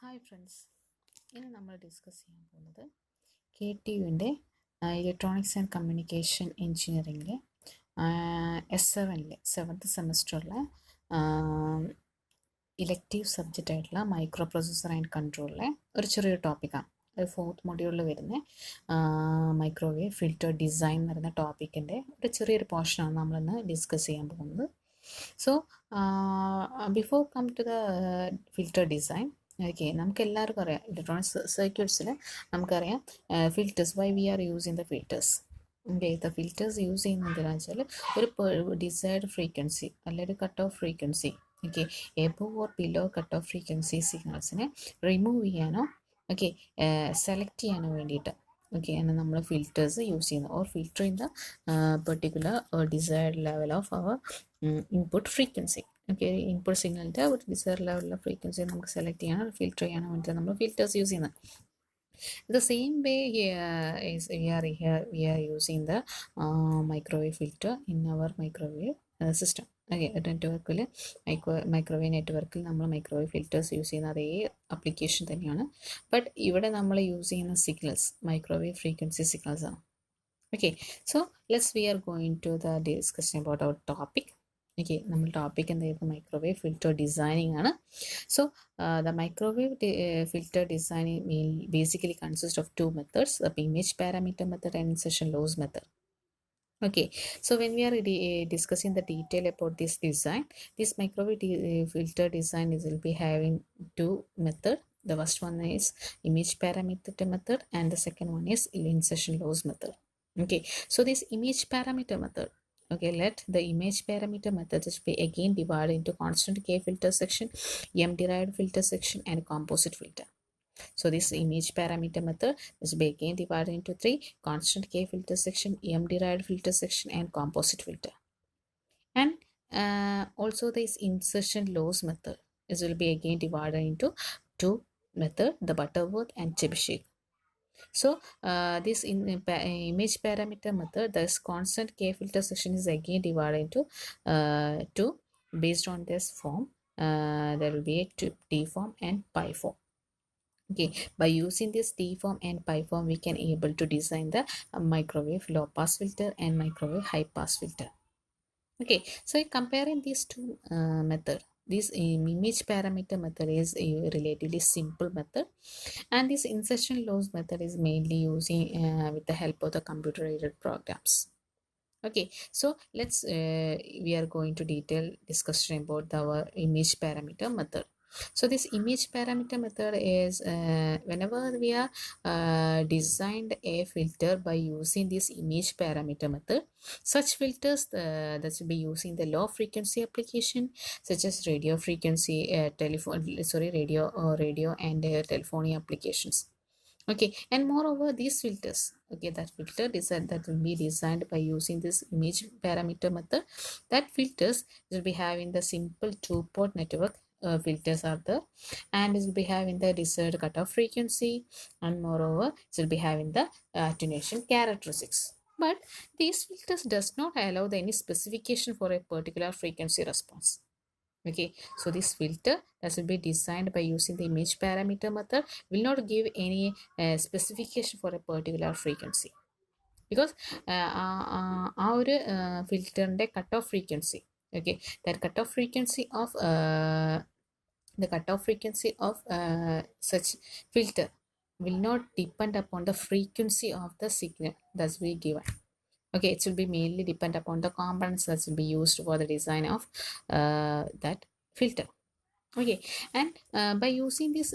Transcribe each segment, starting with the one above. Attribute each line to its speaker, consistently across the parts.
Speaker 1: Hi friends, ഇന്ന് നമ്മൾ discuss ചെയ്യാൻ പോകുന്നത് KTUവിൻ്റെ ഇലക്ട്രോണിക്സ് ആൻഡ് കമ്മ്യൂണിക്കേഷൻ എഞ്ചിനീയറിംഗിലെ S7-ലെ 7th സെമസ്റ്ററിലെ ഇലക്റ്റീവ് സബ്ജക്റ്റ് ആയിട്ടുള്ള മൈക്രോ പ്രൊസസ്സർ ആൻഡ് കൺട്രോളിലെ ഒരു ചെറിയൊരു ടോപ്പിക്കാണ്. ഒരു 4th മൊഡ്യൂളിൽ വരുന്ന മൈക്രോവേവ് ഫിൽറ്റർ ഡിസൈൻ എന്ന് പറയുന്ന ടോപ്പിക്കിൻ്റെ ഒരു ചെറിയൊരു പോർഷനാണ് നമ്മളിന്ന് ഡിസ്കസ് ചെയ്യാൻ പോകുന്നത്. So before come to the filter design, okay, നമുക്ക് എല്ലാവർക്കും അറിയാം ഇലക്ട്രോണിക്സ് സർക്യൂട്ട്സിൽ നമുക്കറിയാം filters, why we are using the filters. Okay, the filters use ചെയ്യുന്നത് എന്താണെന്ന് വെച്ചാൽ ഒരു ഡിസൈർഡ് ഫ്രീക്വൻസി അല്ലെങ്കിൽ ഒരു cut off frequency, okay, above or below cut off frequency സിഗ്നൽസിനെ റിമൂവ് ചെയ്യാനോ ഓക്കെ സെലക്ട് ചെയ്യാനോ വേണ്ടിയിട്ട് ഓക്കെ ആണ് നമ്മൾ ഫിൽറ്റേഴ്സ് യൂസ് ചെയ്യുന്നത്, or filter in the particular desired level of our input frequency. Okay, input സിഗ്നലിൻ്റെ ഒരു ഡിസൈർഡ് ലെവലിലെ ഫ്രീക്വൻസി നമുക്ക് select ചെയ്യാനോ ഫിൽറ്റർ ചെയ്യാനോ വേണ്ടിയിട്ട് നമ്മൾ ഫിൽറ്റേഴ്സ് യൂസ് ചെയ്യുന്നത്. The same way we are using the microwave filter in our microwave system. Okay, നെറ്റ്വർക്കിൽ microwave നെറ്റ്വർക്കിൽ നമ്മൾ മൈക്രോവേവ് ഫിൽറ്റേഴ്സ് യൂസ് ചെയ്യുന്ന അതേ അപ്ലിക്കേഷൻ തന്നെയാണ്. ബട്ട് ഇവിടെ നമ്മൾ യൂസ് ചെയ്യുന്ന സിഗ്നൽസ് മൈക്രോവേവ് ഫ്രീക്വൻസി സിഗ്നൽസ് ആണ്. Okay, so we are going to the discussion about our topic. Okay, നമ്മൾ ടോപ്പിക് എന്തായിരുന്നു? മൈക്രോവേവ് ഫിൽറ്റർ ഡിസൈനിങ് ആണ്. So the microwave filter design basically consists of two methods, the image parameter method and insertion loss method. Okay, so when we are discussing the detail about this design, this microwave filter design will be having two methods. The first one is image parameter method and the second one is insertion loss method. Okay, so this image parameter method, okay, let the image parameter method is be again divided into constant K filter section, M derived filter section and composite filter. So this image parameter method is be again divided into three: constant K filter section, M derived filter section and composite filter. And also this insertion loss method is will be again divided into two method, the Butterworth and Chebyshev. So this image parameter method, this constant K filter section is again divided into two based on this form. There will be a T form and pi form. Okay, by using this T form and pi form, we can able to design the microwave low pass filter and microwave high pass filter. Okay, so comparing these two methods, this image parameter method is a relatively simple method, and this insertion loss method is mainly using with the help of the computer aided programs. Okay, so we are going to detail discussion about our image parameter method. So this image parameter method is whenever we are designed a filter by using this image parameter method, such filters that will be using the low frequency application such as radio frequency, radio and telephony applications. Okay, and moreover these filters, okay, that filter design that will be designed by using this image parameter method, that filters will be having the simple two-port network filters are there, and it will be having the desired cutoff frequency, and moreover it will be having the attenuation characteristics. But these filters does not allow any specification for a particular frequency response. Okay, so this filter that will be designed by using the image parameter method will not give any specification for a particular frequency, because our filter cut off frequency, okay, that cut off frequency of the cutoff frequency of such filter will not depend upon the frequency of the signal that's be given. Okay, it will be mainly depend upon the components that will be used for the design of that filter. Okay, and by using this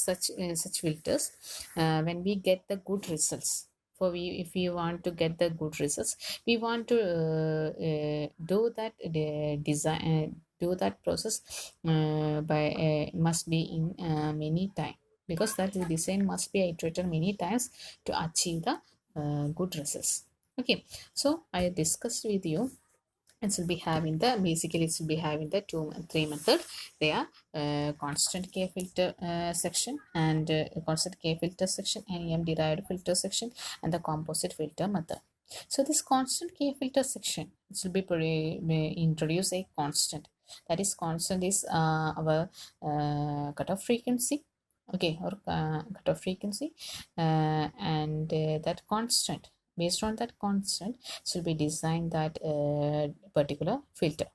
Speaker 1: such filters, when we get the good results, if we want to get the good results, we want to do that do that process by must be in many time, because that design must be iterated many times to achieve the good results. Okay, so I discussed with you, it will be having the basically it will be having the three method. They are constant K filter section and constant K filter section and M derived filter section and the composite filter method. So this constant K filter section, it will be introduce a constant That is constant is our cutoff frequency, okay, or cutoff frequency, and that constant, based on that constant should be designed that particular filter.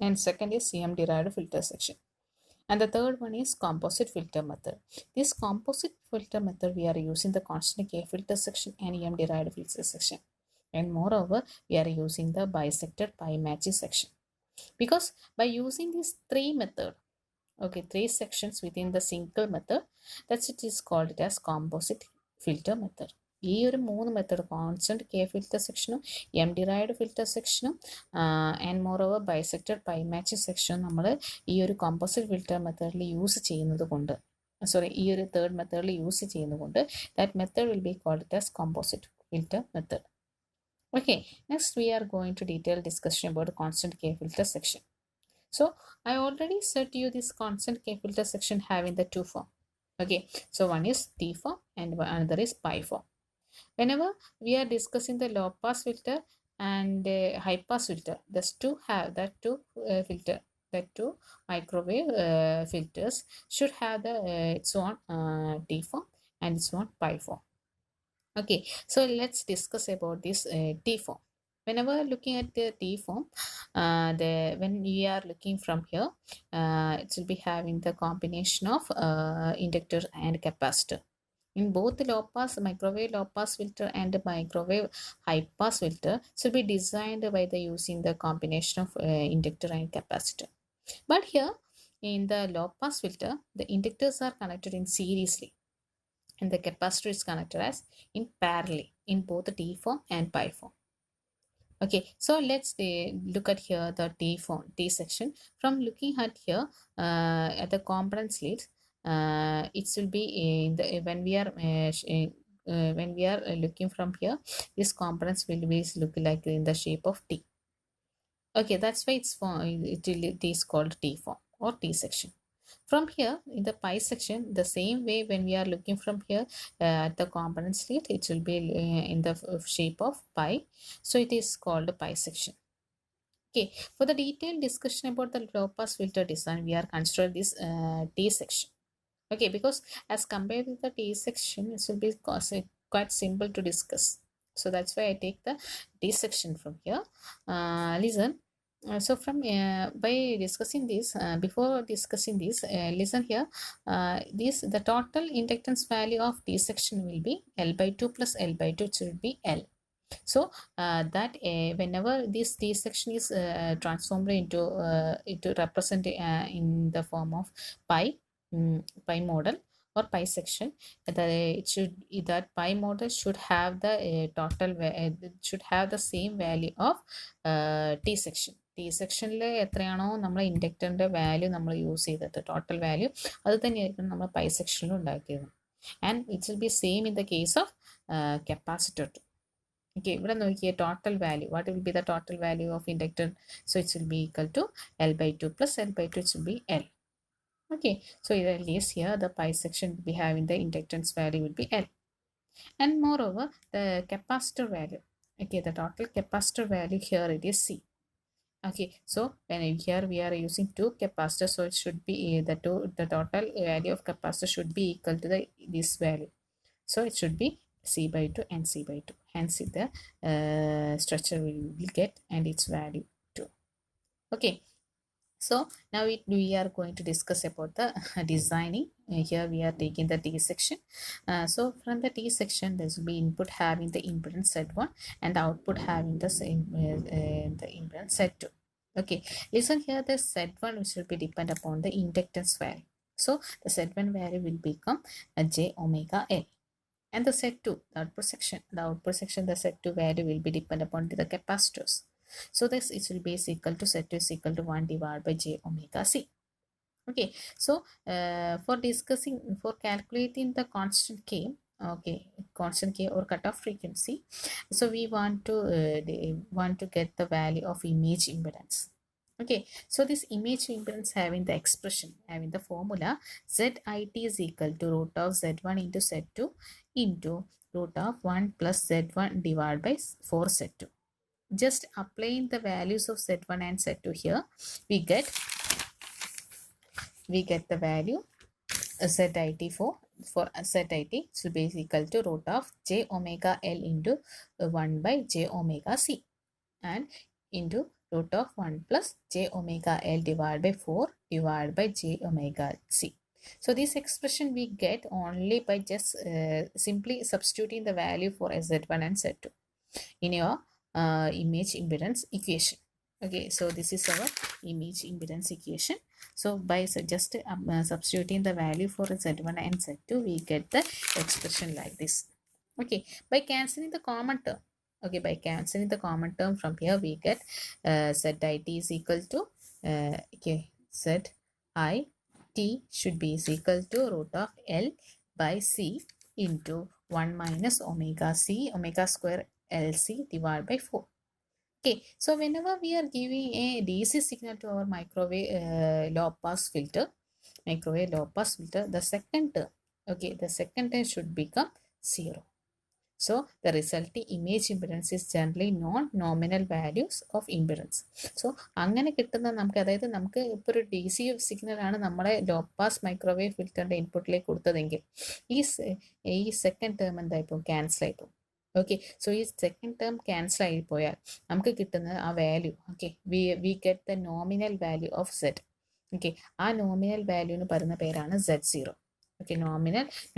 Speaker 1: And second is CM derived filter section. And the third one is composite filter method. This composite filter method, we are using the constant K filter section and EM derived filter section. And moreover, we are using the bisected pi matching section. Because by using these three methods, okay, three sections within the single method, that's it is called it as composite filter method. ഈ ഒരു മൂന്ന് method constant K filter സെക്ഷനും M derived filter സെക്ഷനും and moreover bisected pi matching സെക്ഷനും നമ്മൾ ഈ ഒരു composite filter മെത്തേഡിൽ യൂസ് ചെയ്യുന്നത് കൊണ്ട്, സോറി, ഈ ഒരു തേർഡ് മെത്തേഡിൽ യൂസ് ചെയ്യുന്നത് കൊണ്ട് that method will be called it as composite filter method. Okay, next we are going to detail discussion about constant K filter section. So I already said to you this constant K filter section having the two form. Okay, so one is T form and another is pi form. Whenever we are discussing the low pass filter and high pass filter, those two have that two filter, that two microwave filters should have the its own T form and its own pi form. Okay, so let's discuss about this T form. Whenever looking at the T form, when we are looking from here, it will be having the combination of inductor and capacitor. In both the low pass, microwave low pass filter and microwave high pass filter should be designed by the using the combination of inductor and capacitor. But here in the low pass filter, the inductors are connected in seriously and the capacitor is connected as in parallel in both the T form and pi form. Okay, so let's look at here the T form, T section. From looking at here at the component leads, it will be in the when we are looking from here, these components will be look like in the shape of T. Okay, that's why it is called T form or T section. From here in the pi section, the same way when we are looking from here at the component slit, it will be in the shape of pi. So it is called a pi section. Okay, for the detailed discussion about the low pass filter design, we are considering this T section. Okay, because as compared with the T section, it will be quite simple to discuss. So that's why I take the T section from here. Listen. So from by discussing this, before discussing this, listen here. The total inductance value of T section will be L by 2 plus L by 2 should be L. So that whenever this T section is transformed into represent in the form of pi model or pi section, that pi model should have the should have the same value of T section. T സെക്ഷനിൽ എത്രയാണോ നമ്മൾ ഇൻഡക്ടറിൻ്റെ value നമ്മൾ use ചെയ്തത്, total value, അത് തന്നെയായിരിക്കും നമ്മൾ pi സെക്ഷനിൽ ഉണ്ടാക്കിയത്. And it will be same in the case of capacitor too. Okay, ഇവിടെ നോക്കിയേ total value, what will be the total value of inductor? So it will be equal to L by 2 plus L by 2, it will be L. Okay, so at least here the pi section will be having the inductance value will be L. And moreover, the capacitor value, okay, the total capacitor value here it is C. Okay, so when here we are using two capacitors, so it should be the total value of capacitor should be equal to this value. So it should be C by 2 and C by 2. Hence the structure we will get and its value too. Okay, so now we are going to discuss about the designing. Here we are taking the T section. So from the T section, there will be input having the impedance Z1 and the output having the same the impedance Z2. Okay, listen here, the Z1 which will be depend upon the inductance value. So the Z1 value will become j omega L. And the Z2, the output section, the Z2 value will be depend upon the capacitors. So this it will be equal to Z2 is equal to 1 divided by j omega C. Okay, so for calculating the constant K, okay, constant K or cutoff frequency, so we want to get the value of image impedance. Okay, so this image impedance having the expression, having the formula ZIT is equal to root of Z1 into Z2 into root of 1 plus Z1 divided by 4 Z2. just applying the values of Z1 and Z2 here, we get the value ZIT for ZIT should be equal to root of j omega L into 1 by j omega C and into root of 1 plus j omega L divided by 4 divided by j omega C. So this expression we get only by just simply substituting the value for Z1 and Z2 in your image impedance equation. Okay, so this is our image impedance equation. So by just substituting the value for Z1 and Z2, we get the expression like this. Okay, by cancelling the common term. Okay, by cancelling the common term from here, we get ZIT is equal to ZIT should be is equal to root of L by C into 1 minus omega square LC divided by 4. Okay, so whenever we are giving a DC signal to our microwave low pass filter, the second term, okay, the second term should become 0. So the resulting image impedance is generally non-nominal values of impedance. So അങ്ങനെ കിട്ടുന്ന നമുക്ക്, അതായത് നമുക്ക് ഇപ്പോൾ ഒരു DC സിഗ്നലാണ് നമ്മളെ low pass microwave ഫിൽറ്ററിൻ്റെ ഇൻപുട്ടിലേക്ക് കൊടുത്തതെങ്കിൽ ഈ സെക്കൻഡ് ടേം എന്തായിപ്പോൾ ക്യാൻസൽ ആയിപ്പോൾ. ഓക്കെ, സോ ഈ സെക്കൻഡ് ടേം ക്യാൻസൽ ആയിപ്പോയാൽ നമുക്ക് കിട്ടുന്ന ആ value, okay, we get the nominal value of Z. Okay, ആ നോമിനൽ വാല്യൂന്ന് പറയുന്ന പേരാണ് Z0. Okay,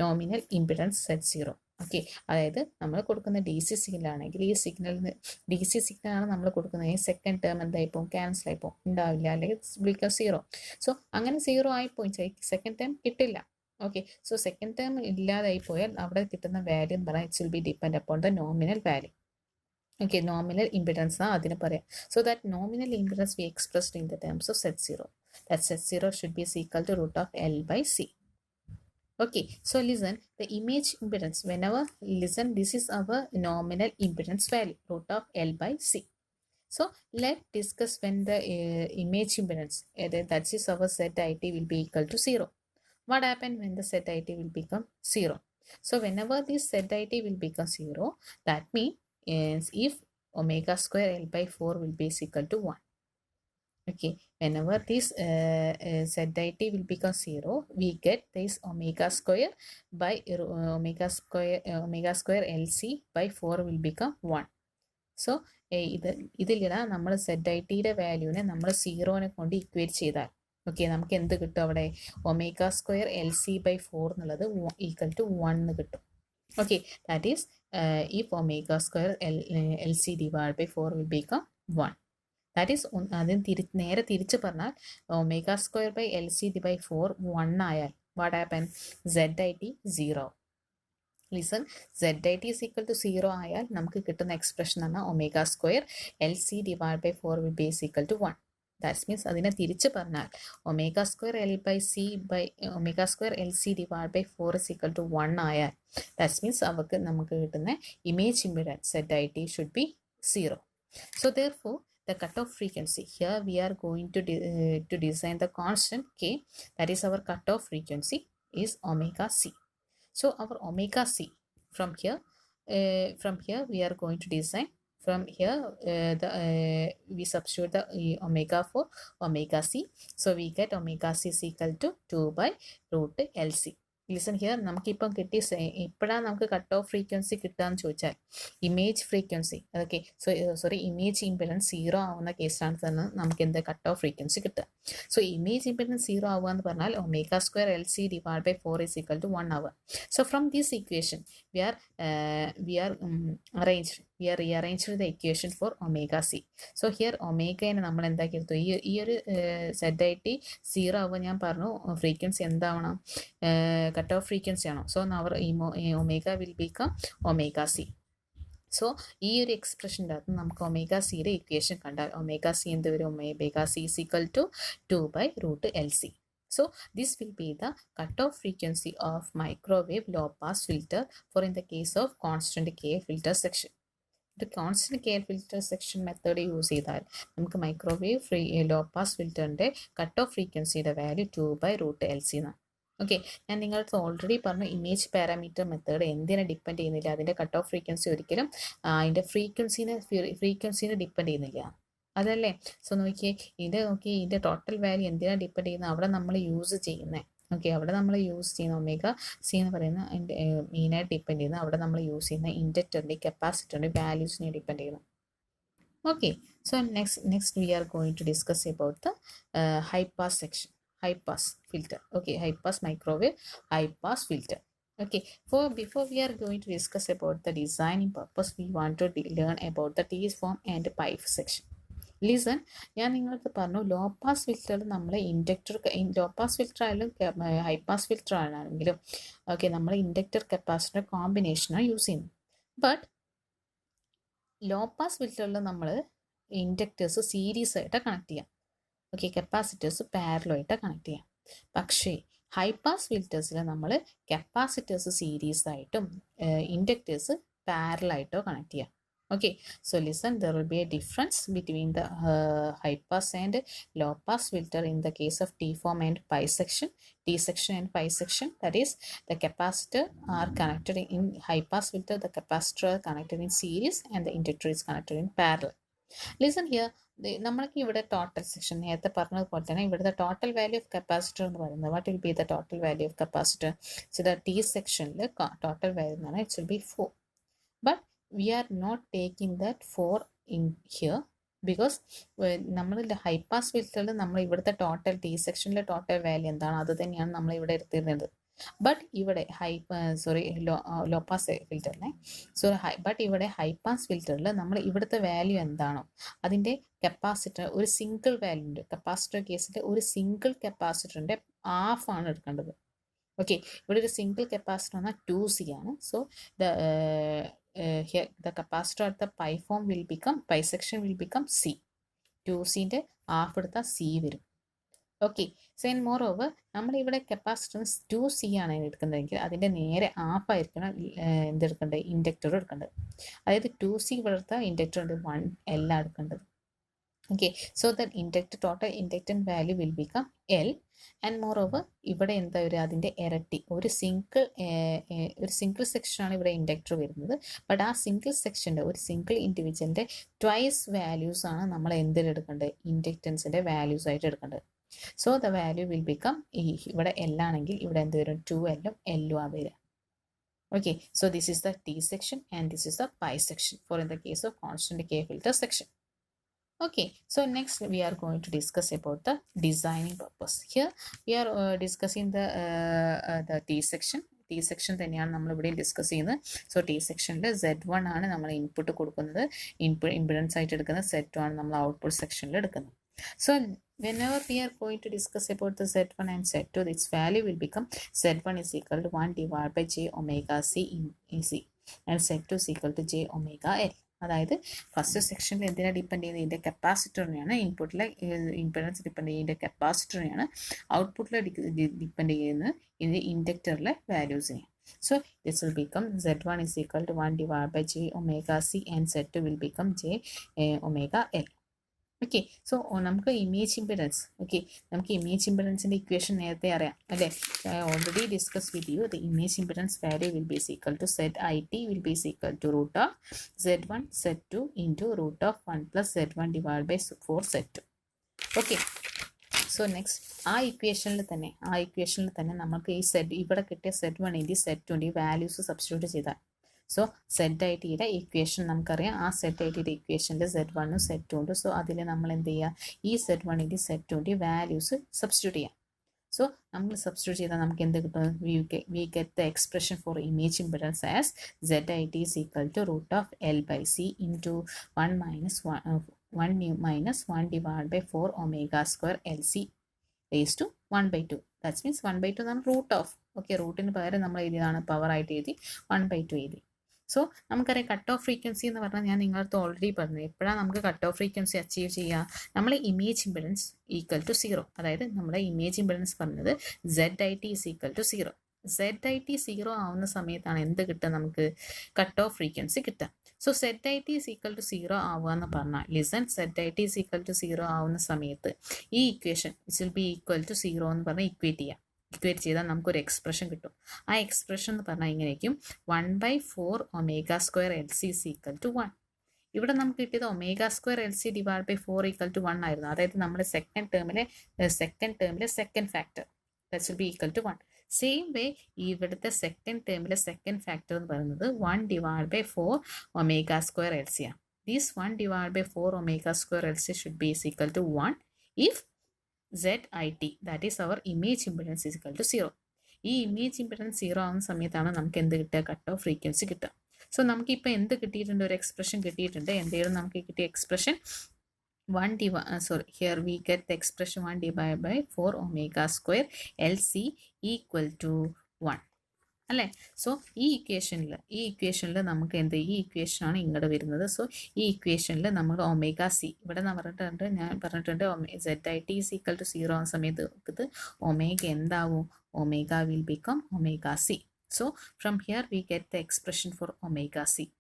Speaker 1: nominal impedance Z0. Okay, അതായത് നമ്മൾ കൊടുക്കുന്ന DC സിഗ്നലാണെങ്കിൽ ഈ സിഗ്നലിന് DC സിഗ്നലാണ് നമ്മൾ കൊടുക്കുന്നത്, ഈ സെക്കൻഡ് ടേം എന്തായിപ്പോൾ ക്യാൻസൽ ആയിപ്പോൾ ഉണ്ടാവില്ല, അല്ലെങ്കിൽ വിളിക്കുക 0. സോ അങ്ങനെ 0 ആയിപ്പോയി, സെക്കൻഡ് ടേം കിട്ടില്ല. ഓക്കെ, സോ സെക്കൻഡ് ടേം ഇല്ലാതായി പോയാൽ അവിടെ കിട്ടുന്ന വാല്യൂ എന്ന് പറഞ്ഞാൽ it's will be depend upon the nominal value. Okay, nominal impedance ആണ് അതിന് പറയാം. So that nominal impedance we expressed in the terms of Z0. That Z0 should be equal to root of L by C. Okay, so listen, the image impedance, this is our nominal impedance value, root of L by C. So let's discuss when the image impedance, that is our ZIT, will be equal to 0. What happens when the ZIT will become 0? So whenever this ZIT will become 0, that means if omega square L by 4 will be equal to 1. Okay, whenever this ZIT will become 0, we get this omega square LC by 4 will become 1. So ഇതിലിടാ നമ്മൾ ZITയുടെ വാല്യൂവിനെ നമ്മൾ 0നെ കൊണ്ട് equate ചെയ്താൽ, okay, നമുക്ക് എന്ത് കിട്ടും അവിടെ? Omega square LC by 4 എന്നുള്ളത് equal to 1 എന്ന് കിട്ടും. Okay, that is if omega square LC divided by 4 will become 1. That is അതിന് നേരെ തിരിച്ച് പറഞ്ഞാൽ omega square by LC by 4 1 ആയാൽ what happen? ZIT 0. Listen, ZIT is equal to 0 ആയാൽ നമുക്ക് കിട്ടുന്ന എക്സ്പ്രഷൻ ആണ് omega square LC divided by 4 will be equal to 1. That means അതിനെ തിരിച്ച് പറഞ്ഞാൽ omega square LC divided by 4 is equal to 1 ആയാൽ that means നമുക്ക് കിട്ടുന്ന image impedance ZIT should be 0. So therefore the cutoff frequency, here we are going to design the constant K, that is our cutoff frequency is omega C. So our omega C, from here we are going to design, from here we substitute the omega for omega C. So we get omega C is equal to 2 by root LC. Listen here, നമുക്കിപ്പം ഇപ്പോഴാണ് നമുക്ക് cut off frequency കിട്ടുകയെന്ന് ചോദിച്ചാൽ image frequency, അതൊക്കെ image impedance 0 ആവുന്ന കേസാണ് തന്നെ നമുക്ക് എന്ത് കട്ട് ഓഫ് ഫ്രീക്വൻസി കിട്ടുക. സോ ഇമേജ് ഇംപിഡൻസ് 0 ആവുക എന്ന് പറഞ്ഞാൽ omega square LC divided by 4 is equal to 1 ആവുക. So from this equation we are rearranged the equation for omega C. So here omega-നെ നമ്മൾ എന്താക്കി എടുത്തു? ഈ ഒരു ZIT 0 ആവുക ഞാൻ പറഞ്ഞു, ഫ്രീക്വൻസി എന്താവണം? കട്ട് ഓഫ് ഫ്രീക്വൻസി ആണോ? So our omega will become omega C. So ഈ ഒരു എക്സ്പ്രഷൻ്റെ അകത്ത് നമുക്ക് ഒമേഗ സിയുടെ ഇക്വേഷൻ കണ്ടാൽ ഒമേഗ സി എന്ത് വരും? Omega C is equal to 2 by root LC. So this will be the cutoff frequency of microwave low pass filter for in the case of constant K filter section. The constant K filter section method use ചെയ്താൽ നമുക്ക് microwave low pass ഫിൽറ്ററിൻ്റെ cut off ഫ്രീക്വൻസിയുടെ value 2 by root LC എന്നാണ്. Okay, ഞാൻ നിങ്ങൾക്ക് already പറഞ്ഞു image parameter method എന്തിനെ depend ചെയ്യുന്നില്ല, അതിൻ്റെ കട്ട് ഓഫ് ഫ്രീക്വൻസി ഒരിക്കലും അതിൻ്റെ ഫ്രീക്വൻസിനെ ഡിപ്പെൻഡ് ചെയ്യുന്നില്ല, അതല്ലേ? സോ നോക്കിയേ, ഇതിൻ്റെ ടോട്ടൽ വാല്യൂ എന്തിനാണ് ഡിപ്പെൻഡ് ചെയ്യുന്നത്, അവിടെ നമ്മൾ യൂസ് ചെയ്യുന്നത്. ഓക്കെ, അവിടെ നമ്മൾ യൂസ് ചെയ്യുന്ന ഒമേഗ സി എന്ന് പറയുന്ന മെയിനായിട്ട് ഡിപ്പെൻഡ് ചെയ്യുന്നത് അവിടെ നമ്മൾ യൂസ് ചെയ്യുന്ന ഇൻഡക്ടറിൻ്റെ കപ്പാസിറ്ററിൻ്റെ വാല്യൂസിനെ ഡിപ്പെൻഡ് ചെയ്യുന്നു. Okay, so next we are going to discuss about the high pass section, high pass filter. Okay, high pass microwave high pass filter. Okay, before we are going to discuss about the designing purpose, we want to learn about the T-form and pipe section. Listen, ഞാൻ നിങ്ങൾക്ക് പറഞ്ഞു low pass ഫിൽറ്ററിൽ നമ്മൾ law pass filter ആയാലും high pass filter ആണെങ്കിലും okay, നമ്മൾ inductor capacitor കോമ്പിനേഷനാണ് use ചെയ്യുന്നത്. But low pass ഫിൽറ്ററിൽ നമ്മൾ ഇൻഡക്ടേഴ്സ് സീരീസ് ആയിട്ട് കണക്ട് ചെയ്യാം, ഓക്കെ, കപ്പാസിറ്റേഴ്സ് പാരലായിട്ട് കണക്ട് ചെയ്യാം. പക്ഷേ ഹൈ പാസ് ഫിൽറ്റേഴ്സിൽ നമ്മൾ കപ്പാസിറ്റേഴ്സ് സീരീസ് ആയിട്ടും ഇൻഡക്ടേഴ്സ് പാരലായിട്ടോ കണക്ട് ചെയ്യാം. Okay, so listen, there will be a difference between the high pass and low pass filter in the case of T-form and pi section, T section and pi section. That is, the capacitor are connected in high pass filter, the capacitor are connected in series and the inductor is connected in parallel. Listen here, നമ്മൾക്ക് ഇവിടെ total section നേരത്തെ പറഞ്ഞതുപോലെ തന്നെ ഇവിടുത്തെ total value of capacitor എന്ന് പറയുന്നത് what will be the total value of capacitor? So the T സെക്ഷനിൽ total value എന്ന് പറഞ്ഞാൽ it will B 4. But we are not taking that 4 in here because നമ്മൾ ഹൈ പാസ് ഫിൽറ്ററിൽ നമ്മൾ ഇവിടുത്തെ total T സെക്ഷനിലെ total value എന്താണ് അത് തന്നെയാണ് നമ്മൾ ഇവിടെ എടുത്തിരുന്നത്. ബട്ട് ഇവിടെ ലോ പാസ് ഫിൽറ്ററിനെ ബട്ട് ഇവിടെ ഹൈ പാസ് ഫിൽറ്ററിൽ നമ്മൾ ഇവിടുത്തെ വാല്യൂ എന്താണോ അതിൻ്റെ കപ്പാസിറ്റർ ഒരു സിംഗിൾ വാല്യൂ ഉണ്ട്. കപ്പാസിറ്റർ കേസിൽ ഒരു സിംഗിൾ കപ്പാസിറ്ററിൻ്റെ ഹാഫ് ആണ് എടുക്കേണ്ടത്. ഓക്കെ, ഇവിടെ ഒരു സിംഗിൾ കപ്പാസിറ്റർ എന്നാൽ 2C ആണ്. So here the capacitor at the pi form will become, pi section will become C. 2Cൻ്റെ ഹാഫ് എടുത്താൽ C വരും. Okay, so and moreover നമ്മൾ ഇവിടെ കപ്പാസിറ്റൻസ് 2C ആണ് എടുക്കുന്നതെങ്കിൽ അതിൻ്റെ നേരെ ഹാഫ് ആയിരിക്കണം എന്തെടുക്കേണ്ടത്, ഇൻഡക്ടർ എടുക്കേണ്ടത്. അതായത് 2C ഇവിടെ എടുത്താൽ ഇൻഡക്ടറിൻ്റെ 1L എടുക്കേണ്ടത്. Okay, so that total inductance value will become L, and moreover ഇവിടെ എന്താ ഒരു അതിൻ്റെ ഇരട്ടി ഒരു സിംഗിൾ സെക്ഷനാണ് ഇവിടെ ഇൻഡക്ടർ വരുന്നത്. ബട്ട് ആ സിംഗിൾ സെക്ഷൻ്റെ ഒരു സിംഗിൾ ഇൻഡിവിജ്വലിൻ്റെ ട്വൈസ് വാല്യൂസ് ആണ് നമ്മൾ എന്തിലെടുക്കേണ്ടത്, ഇൻഡക്റ്റൻസിൻ്റെ വാല്യൂസ് ആയിട്ട് എടുക്കേണ്ടത്. So the value will become ഇവിടെ L ആണെങ്കിൽ ഇവിടെ എന്ത് വരും, 2Lഉം Lഉം ആ വരിക. Okay, so this is the T section and this is the pi section for in the case of constant K filter section. Okay, so next we are going to discuss about the designing purpose. Here we are discussing the T section. T section തന്നെയാണ് നമ്മൾ ഇവിടെ discuss ചെയ്യുന്നത്. So T സെക്ഷനിൽ Z1 ആണ് നമ്മൾ input കൊടുക്കുന്നത്, impedance ആയിട്ട് എടുക്കുന്നത്, Z2 ആണ് നമ്മൾ ഔട്ട്പുട്ട് സെക്ഷനിൽ എടുക്കുന്നത്. So whenever we are going to discuss about the Z1 and Z2, its value will become Z1 is equal to 1 divided by j omega c in C and Z2 is equal to j omega L. അതായത് first സെക്ഷനിൽ എന്തിനാണ് depend ചെയ്യുന്നത്, ഇതിൻ്റെ കപ്പാസിറ്ററിനെയാണ്. ഇൻപുട്ടിലെ impedance depend ചെയ്യുന്നതിൻ്റെ കപ്പാസിറ്ററിനെയാണ്. ഔട്ട്പുട്ടിലെ depend ചെയ്യുന്നത് ഇതിൻ്റെ ഇൻഡക്ടറിലെ വാല്യൂസിനെ. So this will become Z1 is equal to 1 divided by j omega c and Z2 will become j omega L. Okay, so നമുക്ക് ഇമേജ് ഇംപിഡൻസ്, ഓക്കെ, നമുക്ക് ഇമേജ് ഇംപിഡൻസിൻ്റെ ഇക്വേഷൻ നേരത്തെ അറിയാം അല്ലേ? Already discuss with you the image impedance value will be equal to ZIT will be equal to root of Z1 Z2 into root of 1 plus Z1 divide by 4 Z2. Okay, so next ആ ഇക്വേഷനിൽ തന്നെ നമുക്ക് ഈ ഇവിടെ കിട്ടിയ Z1 Z2 values substitute ചെയ്താൽ, so ZITയുടെ equation നമുക്കറിയാം. ആ ZITയുടെ ഇക്വേഷനിൽ Z1ഉം Z2 ഉണ്ട്. സോ അതിൽ നമ്മൾ എന്ത് ചെയ്യുക, ഈ Z1 Z2 വാല്യൂസ് സബ്സ്റ്റിറ്റ്യൂട്ട് ചെയ്യാം. സോ നമ്മൾ സബ്സ്റ്റിറ്റ്യൂട്ട് ചെയ്താൽ നമുക്ക് എന്ത് കിട്ടും, V get the expression for image impedance as ZIT is equal to root of L by C into 1 minus 1 divided by 4 omega square LC raised to 1 by 2. That means 1 by 2 എന്നാണ് root of. Okay, റൂട്ടിന് പകരം നമ്മൾ എഴുതിയതാണ് power ആയിട്ട് എഴുതി 1 by 2 എഴുതി. So നമുക്കറിയാം cut off frequency എന്ന് പറഞ്ഞാൽ ഞാൻ നിങ്ങളടുത്ത് ഓൾറെഡി പറഞ്ഞു. എപ്പോഴാണ് നമുക്ക് കട്ട് ഓഫ് ഫ്രീക്വൻസി അച്ചീവ് ചെയ്യുക, നമ്മൾ ഇമേജ് ഇംപിഡൻസ് ഈക്വൽ ടു 0. അതായത് നമ്മുടെ ഇമേജ് ഇംപിഡൻസ് പറഞ്ഞത് ZIT is equal to 0. ZIT 0 ആവുന്ന സമയത്താണ് എന്ത് കിട്ടുക, നമുക്ക് കട്ട് ഓഫ് ഫ്രീക്വൻസി കിട്ടുക. So ZIT is equal to 0 ആവുക എന്ന് പറഞ്ഞാൽ, listen, ZIT is equal to 0 ആവുന്ന സമയത്ത് ഈ equation will be equal to 0 എന്ന് പറഞ്ഞാൽ ഇക്വേറ്റ് ചെയ്യാം. ഇക്വേറ്റ് ചെയ്താൽ നമുക്കൊരു എക്സ്പ്രഷൻ കിട്ടും. ആ എക്സ്പ്രഷൻ എന്ന് പറഞ്ഞാൽ ഇങ്ങനെയായിരിക്കും 1/4 omega square L C is equal to 1. ഇവിടെ നമുക്ക് കിട്ടിയത് omega square L C divide by 4 equal to 1 ആയിരുന്നു. അതായത് നമ്മുടെ സെക്കൻഡ് ടേമിലെ second factor that will be equal to 1. Same way ഇവിടുത്തെ സെക്കൻഡ് ടേമിലെ സെക്കൻഡ് ഫാക്ടർ എന്ന് പറയുന്നത് 1 divide by 4 omega square L C ആണ്. This 1 divided by 4 omega square LC should be is equal to 1 if ZIT, that is our image impedance, is equal to 0. ഈ image impedance 0 ആവുന്ന സമയത്താണ് നമുക്ക് എന്ത് കിട്ടുക? Cut off frequency കിട്ടുക. So നമുക്കിപ്പോൾ എന്ത് കിട്ടിയിട്ടുണ്ട്? ഒരു എക്സ്പ്രഷൻ കിട്ടിയിട്ടുണ്ട്. എന്തെങ്കിലും നമുക്ക് കിട്ടിയ expression here we get the expression 1 divided by 4 omega square LC equal to 1. അല്ലേ? സോ ഈ ഇക്വേഷനിൽ നമുക്ക് എന്ത്, ഈ ഇക്വേഷനാണ് ഇങ്ങോട്ട് വരുന്നത്. സോ ഈ ഇക്വേഷനിൽ നമ്മൾ ഒമേഗ സി ഇവിടെ ഞാൻ പറഞ്ഞിട്ടുണ്ട് ZIT is equal to 0 ആവുന്ന സമയത്ത് ഒമേഗ എന്താവും? Omega will become omega c. So from here we get the expression for omega c.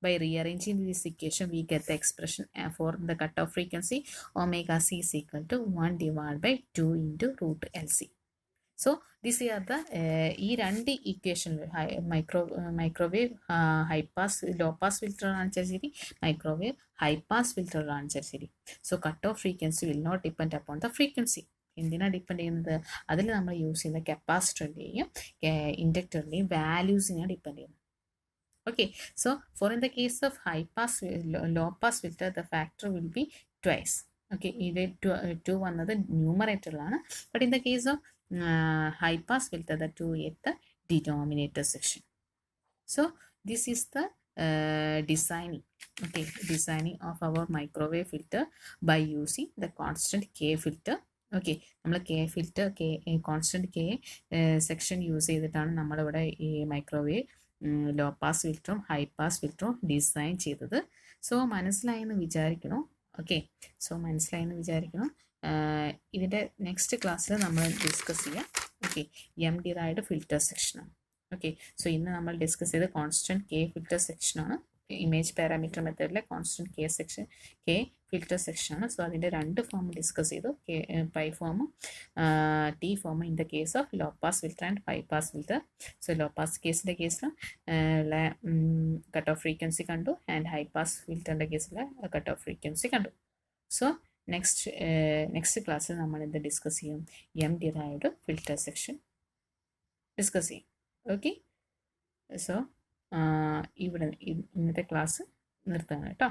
Speaker 1: By rearranging this equation we get the expression for the cutoff frequency omega c is equal to 1 divided by 2 into root LC. So these are the ഈ രണ്ട് ഇക്വേഷനിൽ microwave high pass low pass filter ആണെന്ന് ശരി, microwave high pass filter ആണെന്ന് ശരി. So cut off frequency will not depend upon the frequency. എന്തിനാണ് depend ചെയ്യുന്നത്? അതിൽ നമ്മൾ യൂസ് ചെയ്യുന്ന കപ്പാസിറ്ററിൻ്റെയും ഇൻഡക്ടറിൻ്റെയും വാല്യൂസിനെയാണ് ഡിപ്പെൻഡ് ചെയ്യുന്നത്. Okay, so for in the case of high pass low pass filter the factor will be twice. Okay, either 2 വന്നത് ന്യൂമറേറ്ററിലാണ്, but in the case of high pass filter the 2 at the denominator section. So this is the designing of our microwave filter by using the constant K filter. Okay, നമ്മൾ constant K section use ചെയ്തിട്ടാണ് നമ്മളിവിടെ ഈ microwave low pass ഫിൽറ്ററും high pass ഫിൽറ്ററും design ചെയ്തത്. So മനസ്സിലായെന്ന് വിചാരിക്കണം. Okay, so മനസ്സിലായെന്ന് വിചാരിക്കണം. ഇതിൻ്റെ നെക്സ്റ്റ് ക്ലാസ്സിൽ നമ്മൾ ഡിസ്കസ് ചെയ്യാം. ഓക്കെ, എം ഡിറൈവ്ഡ് ഫിൽറ്റർ സെക്ഷനാണ്. ഓക്കെ, സോ ഇന്ന് നമ്മൾ ഡിസ്കസ് ചെയ്ത് കോൺസ്റ്റൻറ്റ് കെ ഫിൽറ്റർ സെക്ഷനാണ്. ഇമേജ് പാരാമീറ്റർ മെത്തേഡിലെ കോൺസ്റ്റൻറ്റ് കെ ഫിൽറ്റർ സെക്ഷനാണ്. സോ അതിൻ്റെ രണ്ട് ഫോം ഡിസ്കസ് ചെയ്തു, പൈ ഫോമും ടി ഫോമും in the case of low pass filter and high pass filter. So low pass കേസിൻ്റെ കേസിൽ കട്ട് ഓഫ് ഫ്രീക്വൻസി കണ്ടു, ആൻഡ് ഹൈ പാസ് ഫിൽറ്ററിൻ്റെ കേസിൽ കട്ട് ഓഫ് ഫ്രീക്വൻസി കണ്ടു. സോ നെക്സ്റ്റ് ക്ലാസ്സിൽ നമ്മൾ എന്ത് ഡിസ്കസ് ചെയ്യും? M derived filter section discuss ചെയ്യും. ഓക്കെ, സോ ഇവിടെ ഇന്നത്തെ ക്ലാസ് നിർത്തുകയാണ് കേട്ടോ.